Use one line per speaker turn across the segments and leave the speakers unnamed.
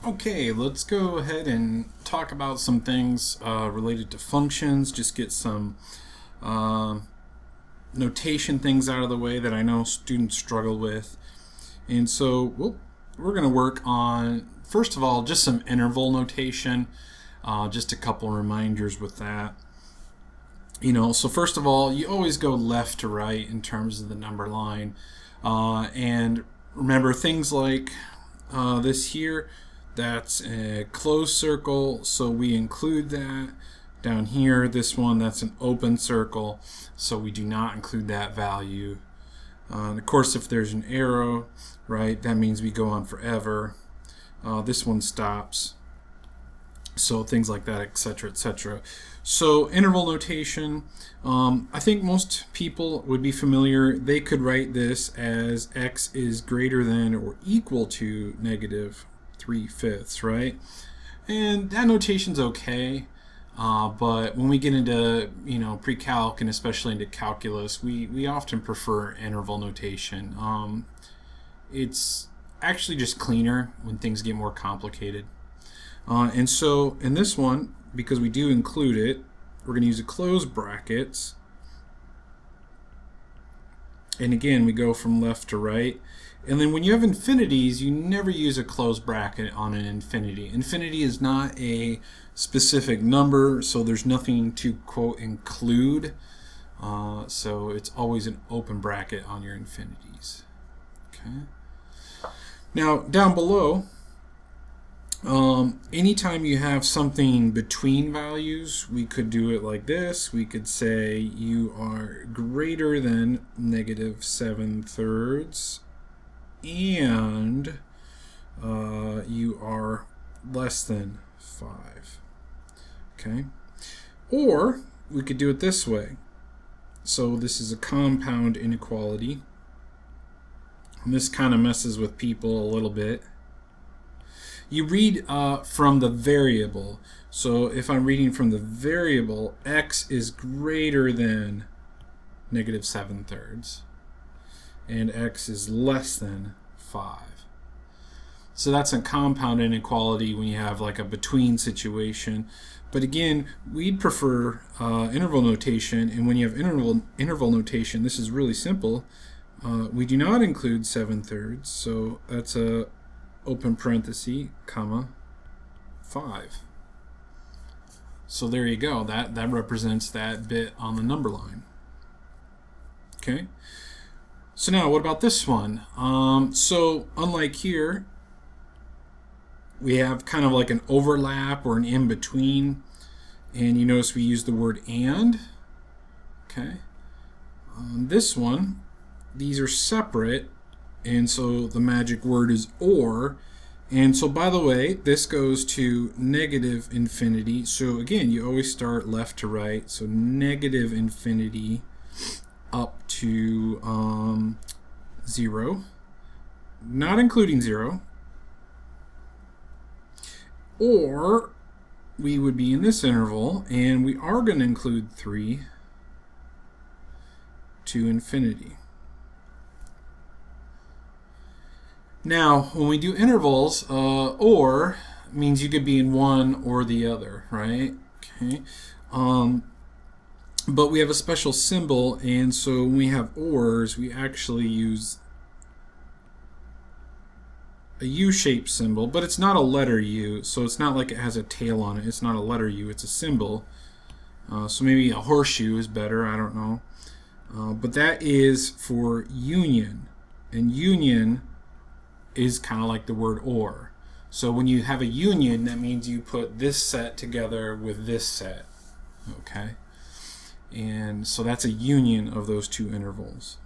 Okay, let's go ahead and talk about some things related to functions. Just get some uh, notation things out of the way that I know students struggle with. And so we're going to work on, first of all, just some interval notation. Just a couple reminders with that. So first of all, you always go left to right in terms of the number line. And remember things like this here, that's a closed circle, so we include that. Down here, this one, that's an open circle, so we do not include that value. And of course, if there's an arrow, right, that means we go on forever. This one stops. So things like that, etc., etc. So interval notation, I think most people would be familiar. They could write this as x is greater than or equal to negative 3/5, right? And that notation's okay. But when we get into pre-calc and especially into calculus, we often prefer interval notation. It's actually just cleaner when things get more complicated. And so in this one, because we do include it, we're going to use a closed brackets. And again, we go from left to right. And then when you have infinities, you never use a closed bracket on an infinity. Infinity is not a specific number, so there's nothing to, quote, include. So it's always an open bracket on your infinities. Okay. Now, down below, anytime you have something between values, we could do it like this. We could say you are greater than negative 7/3 and you are less than 5. Okay? Or we could do it this way. So this is a compound inequality. And this kind of messes with people a little bit. You read from the variable. So if I'm reading from the variable, x is greater than negative 7/3 and x is less than 5. So that's a compound inequality when you have like a between situation. But again, we'd prefer interval notation, and when you have interval notation, this is really simple. We do not include 7/3, so that's a open parenthesis, comma, 5. So there you go. That represents that bit on the number line. Okay. So now, what about this one? So unlike here, we have kind of like an overlap or an in-between, and you notice we use the word and. Okay. On this one, these are separate, and so the magic word is or. And so, by the way, this goes to negative infinity. So again, you always start left to right. So negative infinity up to 0, not including 0. Or we would be in this interval, and we are going to include 3 to infinity. Now, when we do intervals, or means you could be in one or the other, right? Okay. But we have a special symbol, and so when we have ors, we actually use a U-shaped symbol, but it's not a letter U, so it's not like it has a tail on it. It's not a letter U, it's a symbol. So maybe a horseshoe is better, I don't know. But that is for union, and union is kind of like the word or. So when you have a union, that means you put this set together with this set. Okay? And so that's a union of those two intervals.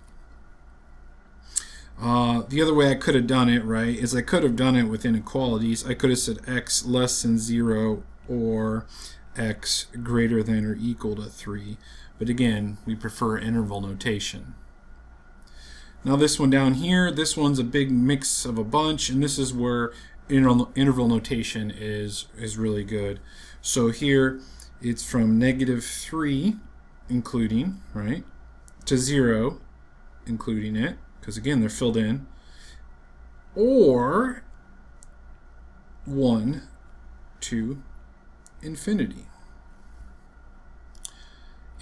The other way I could have done it, right, is I could have done it with inequalities. I could have said x less than 0 or x greater than or equal to 3. But again, we prefer interval notation. Now this one down here, this one's a big mix of a bunch, and this is where interval notation is really good. So here it's from negative 3, including, right, to 0, including it, because again they're filled in, or 1 to infinity.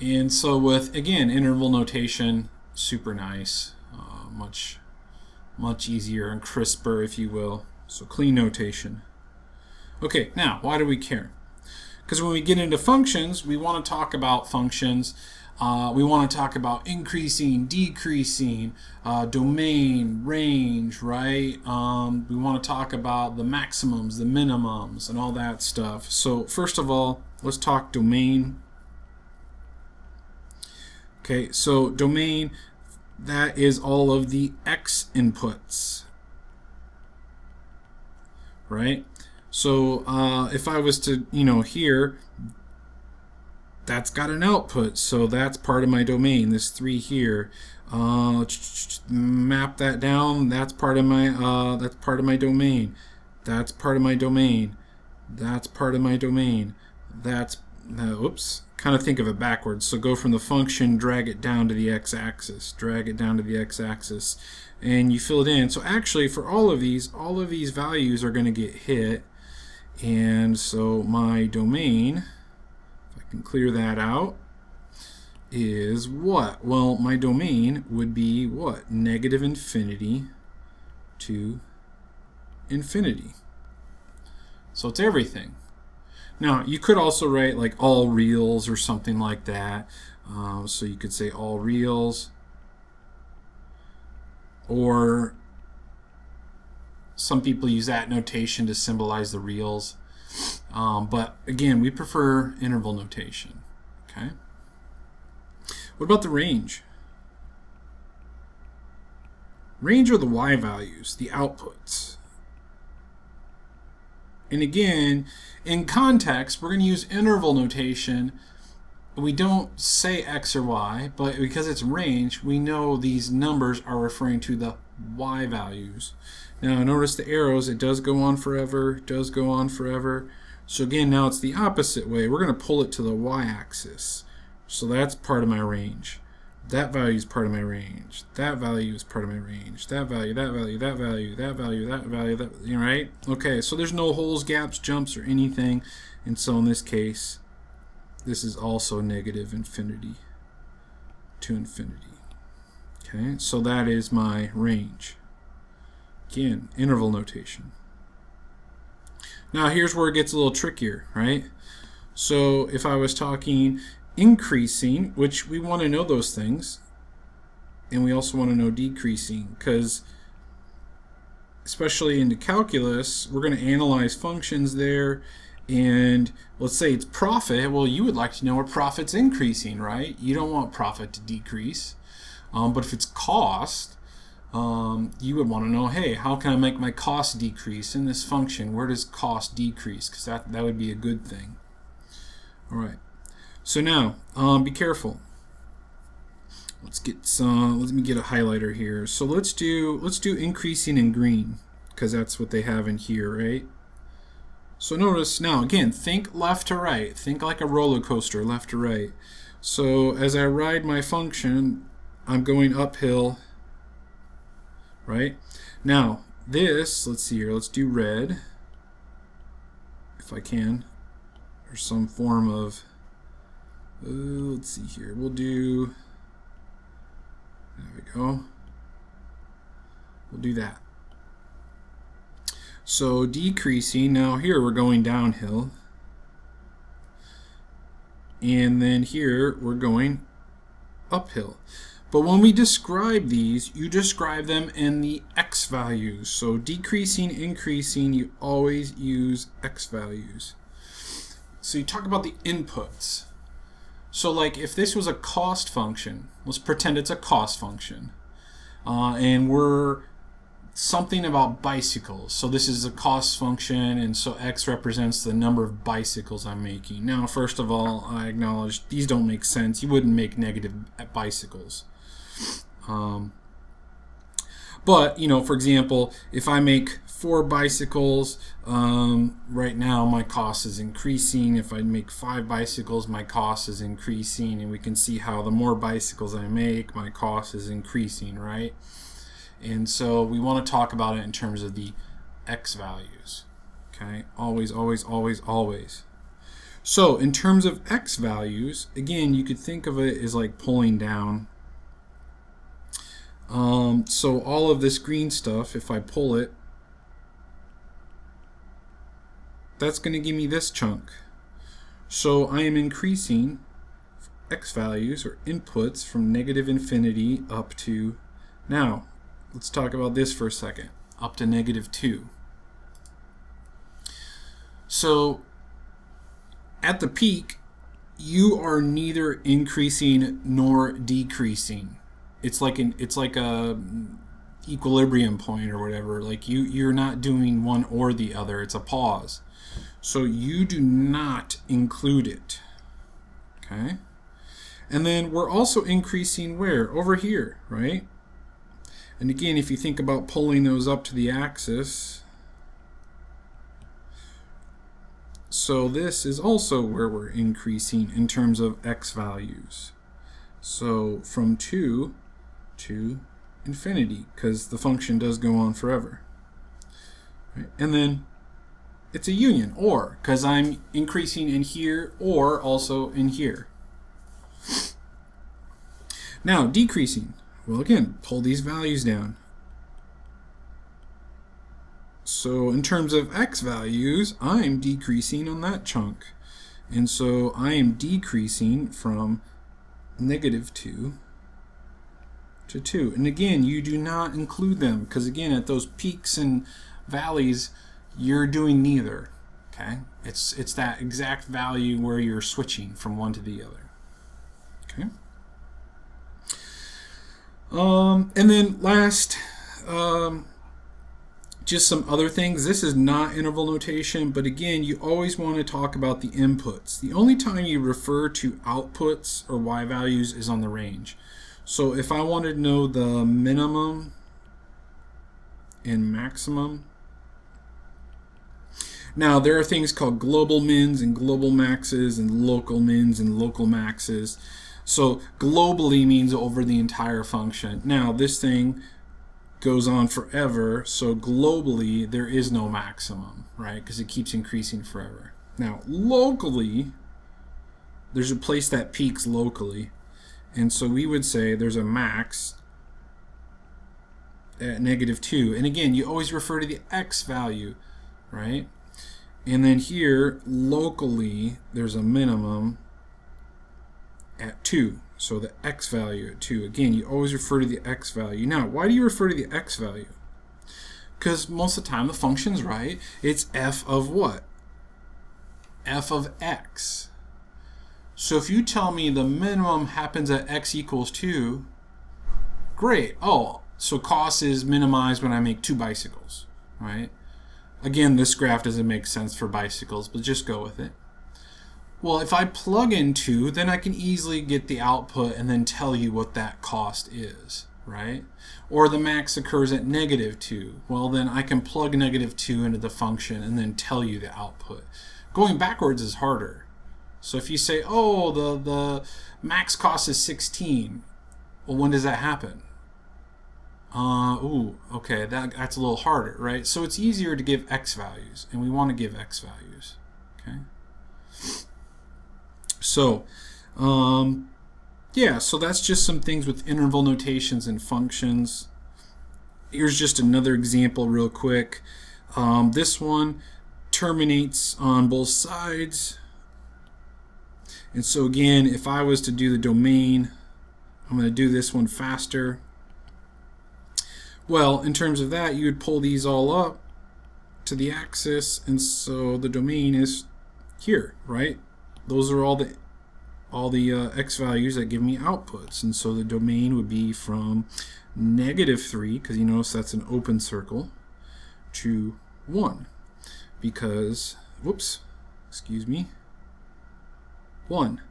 And so with, again, interval notation, super nice, much easier and crisper, if you will. So clean notation. Okay, now, why do we care? Because when we get into functions, we want to talk about functions. We want to talk about increasing, decreasing, domain, range, right? We want to talk about the maximums, the minimums, and all that stuff. So first of all, let's talk domain. Okay, so domain, that is all of the x inputs, right? So if I was to, here, that's got an output, so that's part of my domain, this 3 here. Map that down, that's part of my domain. That's part of my domain. That's part of my domain. That's, oops, kind of think of it backwards. So go from the function, drag it down to the x-axis, drag it down to the x-axis, and you fill it in. So actually for all of these values are going to get hit. And so my domain, if I can clear that out, is what? Well, my domain would be what? Negative infinity to infinity. So it's everything. Now, you could also write like all reals or something like that. So you could say all reals, or some people use that notation to symbolize the reals. But again, we prefer interval notation. Okay. What about the range? Range are the y values, the outputs. And again, in context, we're going to use interval notation. We don't say x or y, but because it's range, we know these numbers are referring to the y values. Now notice the arrows, it does go on forever, does go on forever. So again, now it's the opposite way. We're going to pull it to the y-axis. So that's part of my range. That value is part of my range. That value is part of my range. That value, that value, that value, that value, that value, that, right? Okay, so there's no holes, gaps, jumps, or anything. And so in this case, this is also negative infinity to infinity. Okay, so that is my range. Again, interval notation. Now here's where it gets a little trickier, right? So if I was talking increasing, which we want to know those things, and we also want to know decreasing, because especially into calculus, we're going to analyze functions there, and let's say it's profit. Well, you would like to know where profit's increasing, right? You don't want profit to decrease. But if it's cost, you would want to know, hey, how can I make my cost decrease in this function? Where does cost decrease? Because that would be a good thing. All right. So now, be careful. Let's get some. Let me get a highlighter here. So let's do increasing in green, because that's what they have in here, right? So notice now, again, think left to right. Think like a roller coaster, left to right. So as I ride my function, I'm going uphill, right? Now this, let's see here. Let's do red, if I can, or some form of. Let's see here. We'll do. There we go. We'll do that. So decreasing, now here we're going downhill. And then here we're going uphill. But when we describe these, you describe them in the x values. So decreasing, increasing, you always use x values. So you talk about the inputs. So like if this was a cost function, let's pretend it's a cost function. And we're something about bicycles. So this is a cost function, and so x represents the number of bicycles I'm making. Now, first of all, I acknowledge these don't make sense. You wouldn't make negative bicycles. But, for example, if I make 4 bicycles, right now my cost is increasing. If I make 5 bicycles, my cost is increasing. And we can see how the more bicycles I make, my cost is increasing, right? And so we want to talk about it in terms of the x values. Okay, always, always, always, always. So in terms of x values, again, you could think of it as like pulling down. So all of this green stuff, if I pull it, that's going to give me this chunk. So I am increasing x values or inputs from negative infinity up to, now let's talk about this for a second, up to -2. So at the peak, you are neither increasing nor decreasing. It's like a equilibrium point or whatever. Like you're not doing one or the other. It's a pause. So you do not include it. Okay? And then we're also increasing where? Over here, right? And again, if you think about pulling those up to the axis, so this is also where we're increasing in terms of x values. So from 2 to infinity, because the function does go on forever. Right? And then it's a union, or, because I'm increasing in here or also in here. Now, decreasing. Well, again, pull these values down. So in terms of x values, I'm decreasing on that chunk. And so I am decreasing from -2 to 2. And again, you do not include them, because again, at those peaks and valleys, you're doing neither. Okay? It's that exact value where you're switching from one to the other. Okay? And then last, just some other things. This is not interval notation, but again, you always want to talk about the inputs. The only time you refer to outputs or y values is on the range. So if I wanted to know the minimum and maximum, now there are things called global mins and global maxes and local mins and local maxes. So globally means over the entire function. Now this thing goes on forever, so globally there is no maximum, right? Because it keeps increasing forever. Now locally, there's a place that peaks locally, and so we would say there's a max at -2. And again, you always refer to the x value, right? And then here locally there's a minimum at 2. So the x value at 2. Again, you always refer to the x value. Now, why do you refer to the x value? Because most of the time the function's right. It's f of what? F of x. So if you tell me the minimum happens at x equals 2, great. Oh, so cost is minimized when I make 2 bicycles, right? Again, this graph doesn't make sense for bicycles, but just go with it. Well, if I plug in 2, then I can easily get the output and then tell you what that cost is, right? Or the max occurs at -2. Well, then I can plug -2 into the function and then tell you the output. Going backwards is harder. So if you say, oh, the max cost is 16, well, when does that happen? Okay, that's a little harder, right? So it's easier to give x values, and we want to give x values, okay? So, yeah, so that's just some things with interval notations and functions. Here's just another example real quick. This one terminates on both sides. And so again, if I was to do the domain, I'm going to do this one faster. Well, in terms of that, you would pull these all up to the axis, and so the domain is here, right? Those are all the x values that give me outputs, and so the domain would be from -3, because you notice that's an open circle, to 1, because, whoops, excuse me, 1,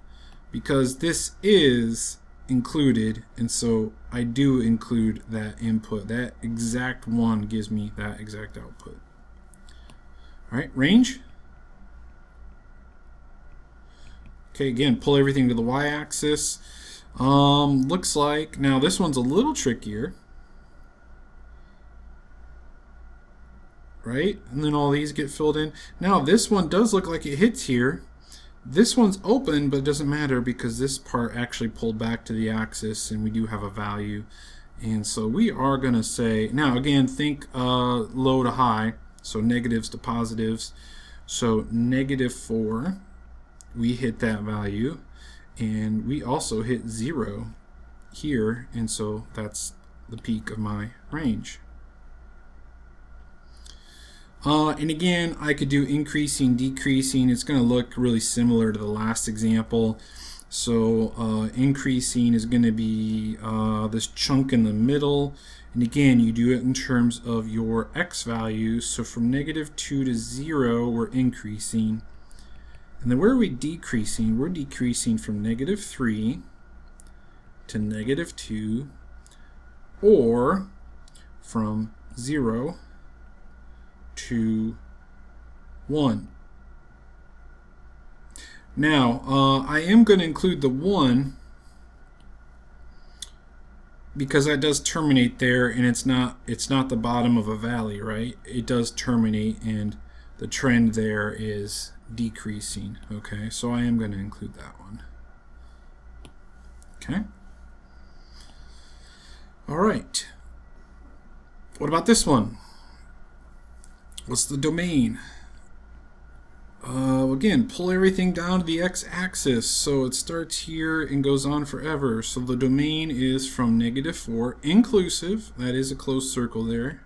because this is included, and so I do include that input. That exact 1 gives me that exact output. All right, range. Okay, again, pull everything to the y-axis. Looks like, now this one's a little trickier. right? And then all these get filled in. Now this one does look like it hits here. This one's open, but it doesn't matter because this part actually pulled back to the axis and we do have a value. And so we are going to say, now again, think low to high, so negatives to positives. So -4, we hit that value, and we also hit 0 here, and so that's the peak of my range. And again, I could do increasing, decreasing. It's going to look really similar to the last example. So increasing is going to be this chunk in the middle. And again, you do it in terms of your x values. So from -2 to 0, we're increasing. And then where are we decreasing? We're decreasing from -3 to -2, or from 0 to 1. Now, I am going to include the 1 because that does terminate there, and it's not the bottom of a valley, right? It does terminate, and the trend there is decreasing. Okay, so I am going to include that one. Okay. All right. What about this one? What's the domain? Again, pull everything down to the x-axis, so it starts here and goes on forever. So the domain is from -4, inclusive, that is a closed circle there,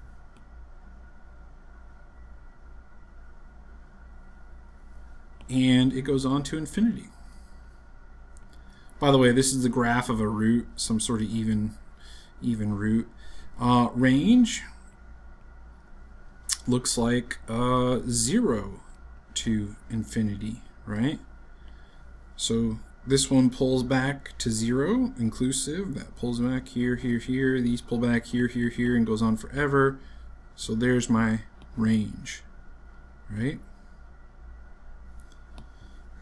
and it goes on to infinity. By the way, this is the graph of a root, some sort of even root. Range looks like 0 to infinity, right? So this one pulls back to 0, inclusive. That pulls back here, here, here. These pull back here, here, here, and goes on forever. So there's my range, right?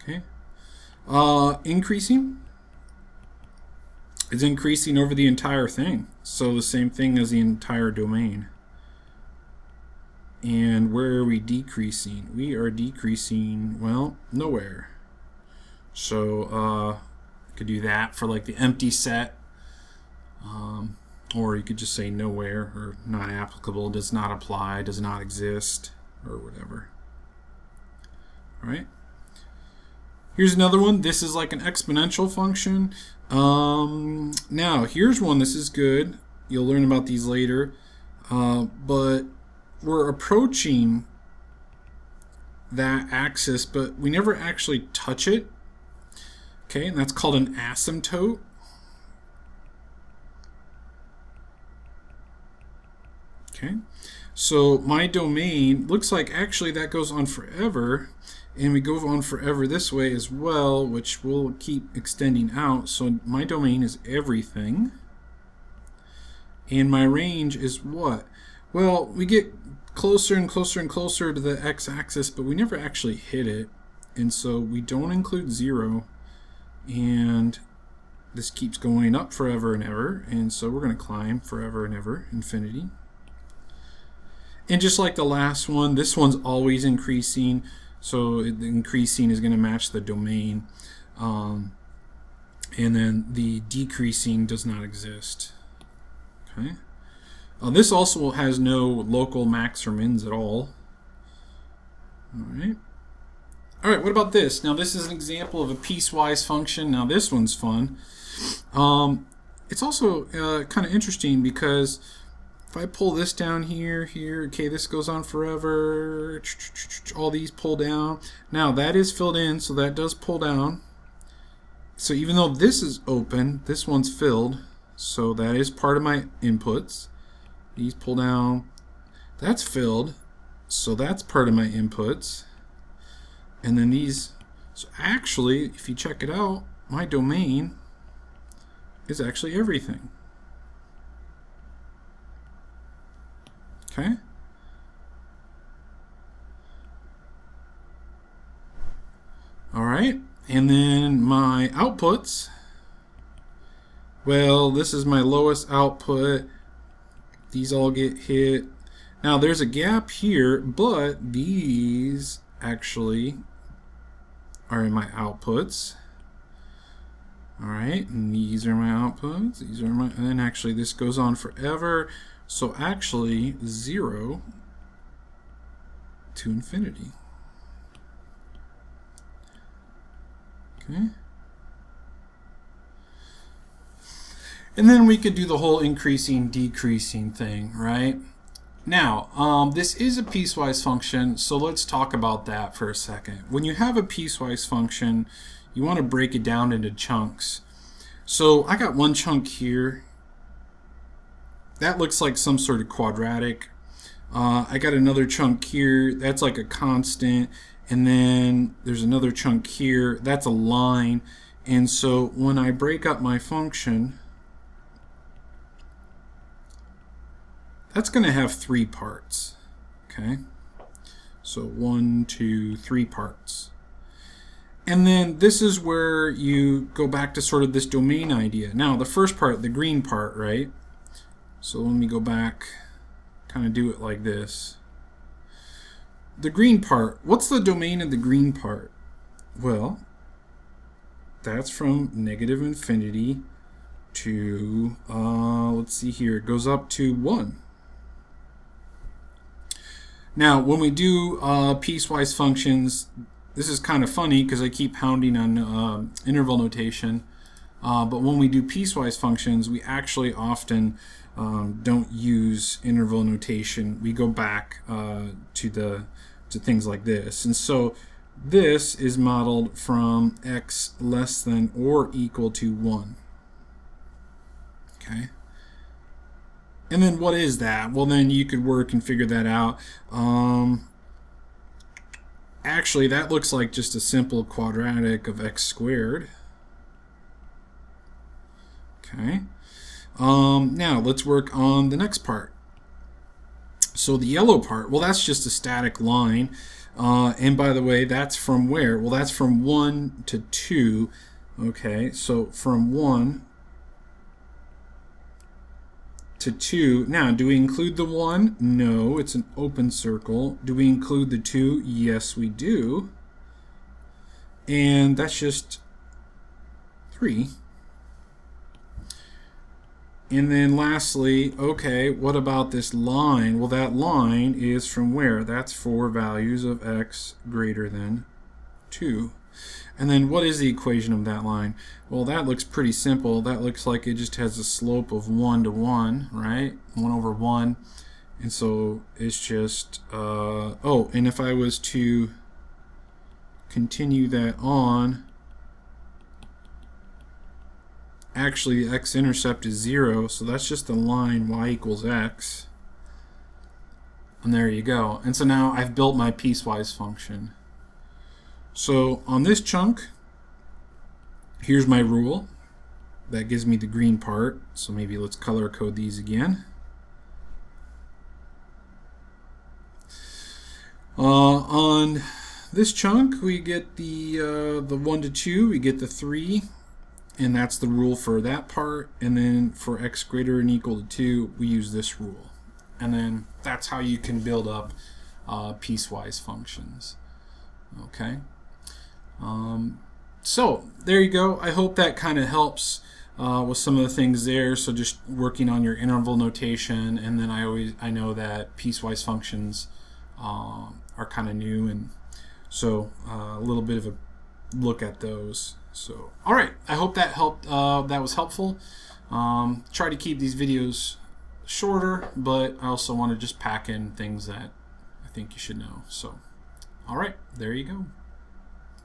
Okay. Increasing is increasing over the entire thing. So the same thing as the entire domain. And where are we decreasing? We are decreasing, well, nowhere. So you could do that for like the empty set. Or you could just say nowhere, or not applicable, does not apply, does not exist, or whatever. All right. Here's another one. This is like an exponential function. Now, here's one. This is good. You'll learn about these later. But we're approaching that axis, but we never actually touch it. Okay, and that's called an asymptote. Okay, so my domain looks like actually that goes on forever, and we go on forever this way as well, which will keep extending out. So my domain is everything, and my range is what? Well, we get closer and closer and closer to the x-axis, but we never actually hit it, and so we don't include 0, and this keeps going up forever and ever, and so we're going to climb forever and ever, infinity. And just like the last one, this one's always increasing, so the increasing is going to match the domain, and then the decreasing does not exist. Okay. This also has no local max or mins at all. Alright, what about this? Now this is an example of a piecewise function. Now this one's fun. It's also kind of interesting because if I pull this down here, okay, this goes on forever. All these pull down. Now that is filled in, so that does pull down. So even though this is open, this one's filled. So that is part of my inputs. These pull down. That's filled. So that's part of my inputs. And then these. So actually, if you check it out, my domain is actually everything. Okay? Alright. And then my outputs. Well, this is my lowest output. These all get hit. Now there's a gap here, but these actually are in my outputs. All right, and these are my outputs. These are my, and actually this goes on forever. So actually 0 to infinity. Okay. And then we could do the whole increasing, decreasing thing, right? Now, this is a piecewise function, so let's talk about that for a second. When you have a piecewise function, you want to break it down into chunks. So I got one chunk here. That looks like some sort of quadratic. I got another chunk here. That's like a constant. And then there's another chunk here. That's a line. And so when I break up my function, that's going to have 3 parts. Okay? So 1, 2, 3 parts. And then this is where you go back to sort of this domain idea. Now, the first part, the green part, right? So let me go back, kind of do it like this. The green part, what's the domain of the green part? Well, that's from negative infinity to, let's see here, it goes up to 1. Now, when we do piecewise functions, this is kind of funny because I keep pounding on interval notation. But when we do piecewise functions, we actually often don't use interval notation. We go back to things like this. And so this is modeled from x less than or equal to 1. Okay. And then what is that? Well, then you could work and figure that out. Actually, that looks like just a simple quadratic of x squared. Okay. Now let's work on the next part. So the yellow part, well, that's just a static line. And by the way, that's from where? Well, that's from 1 to 2. Okay, so from 1 to 2. Now, do we include the 1? No, it's an open circle. Do we include the 2? Yes, we do. And that's just 3. And then lastly, okay, what about this line? Well, that line is from where? That's for values of x greater than 2. And then what is the equation of that line? Well, that looks pretty simple. That looks like it just has a slope of 1 to 1, right? 1 over 1. And so it's just, oh, and if I was to continue that on, actually the x-intercept is 0, so that's just the line y equals x. And there you go. And so now I've built my piecewise function. So on this chunk, here's my rule. That gives me the green part. So maybe let's color code these again. On this chunk, we get the 1 to 2, we get the 3. And that's the rule for that part. And then for x greater than equal to 2, we use this rule. And then that's how you can build up piecewise functions. Okay. So there you go. I hope that kind of helps with some of the things there. So just working on your interval notation, and then I know that piecewise functions are kind of new, and so a little bit of a look at those. So all right, I hope that helped. That was helpful. Try to keep these videos shorter, but I also want to just pack in things that I think you should know. So all right, there you go.